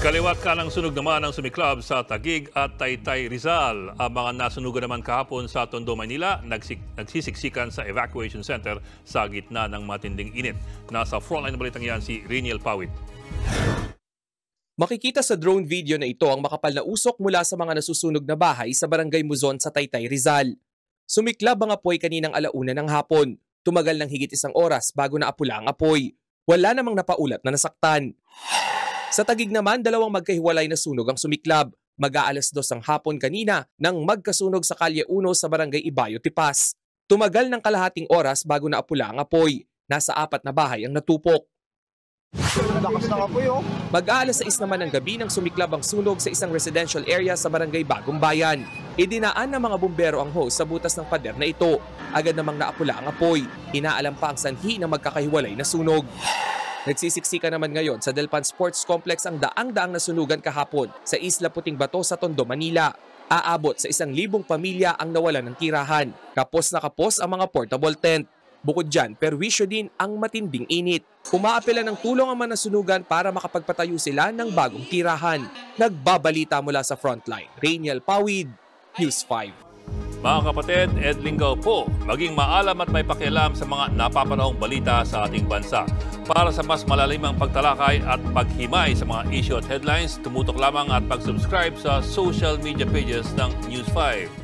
Kaliwat kanang sunog naman ang sumiklab sa Taguig at Taytay, Rizal. Ang mga nasunugan naman kahapon sa Tondo, Manila, nagsisiksikan sa evacuation center sa gitna ng matinding init. Nasa frontline ng balitang yan si Reniel Pawit. Makikita sa drone video na ito ang makapal na usok mula sa mga nasusunog na bahay sa Barangay Muzon sa Taytay, Rizal. Sumiklab ang apoy kaninang alauna ng hapon. Tumagal ng higit 1 oras bago naapula ang apoy. Wala namang napaulat na nasaktan. Sa Taguig naman, 2 magkahiwalay na sunog ang sumiklab. Mag-aalas 2 ang hapon kanina nang magkasunog sa Kalye 1 sa Barangay Ibayo, Tipas. Tumagal ng kalahating oras bago naapula ang apoy. Nasa 4 na bahay ang natupok. Lakas ng apoy, oh. Mag-aalas 6 naman ng gabi nang sumiklab ang sunog sa isang residential area sa Barangay Bagong Bayan. Idinaan ng mga bumbero ang hose sa butas ng pader na ito. Agad namang naapula ang apoy. Inaalam pa ang sanhi ng magkakahiwalay na sunog. Nagsisiksika naman ngayon sa Delpan Sports Complex ang daang-daang nasunugan kahapon sa Isla Puting Bato sa Tondo, Manila. Aabot sa 1,000 pamilya ang nawalan ng tirahan. Kapos na kapos ang mga portable tent. Bukod dyan, perwisyo din ang matinding init. Umaapela ng tulong ang mga nasunugan para makapagpatayo sila ng bagong tirahan. Nagbabalita mula sa frontline. Reniel Pawid, News 5. Mga kapatid, Ed Lingaw po, maging maalam at may pakialam sa mga napapanahong balita sa ating bansa. Para sa mas malalimang pagtalakay at paghimay sa mga issue at headlines, tumutok lamang at pag-subscribe sa social media pages ng News 5.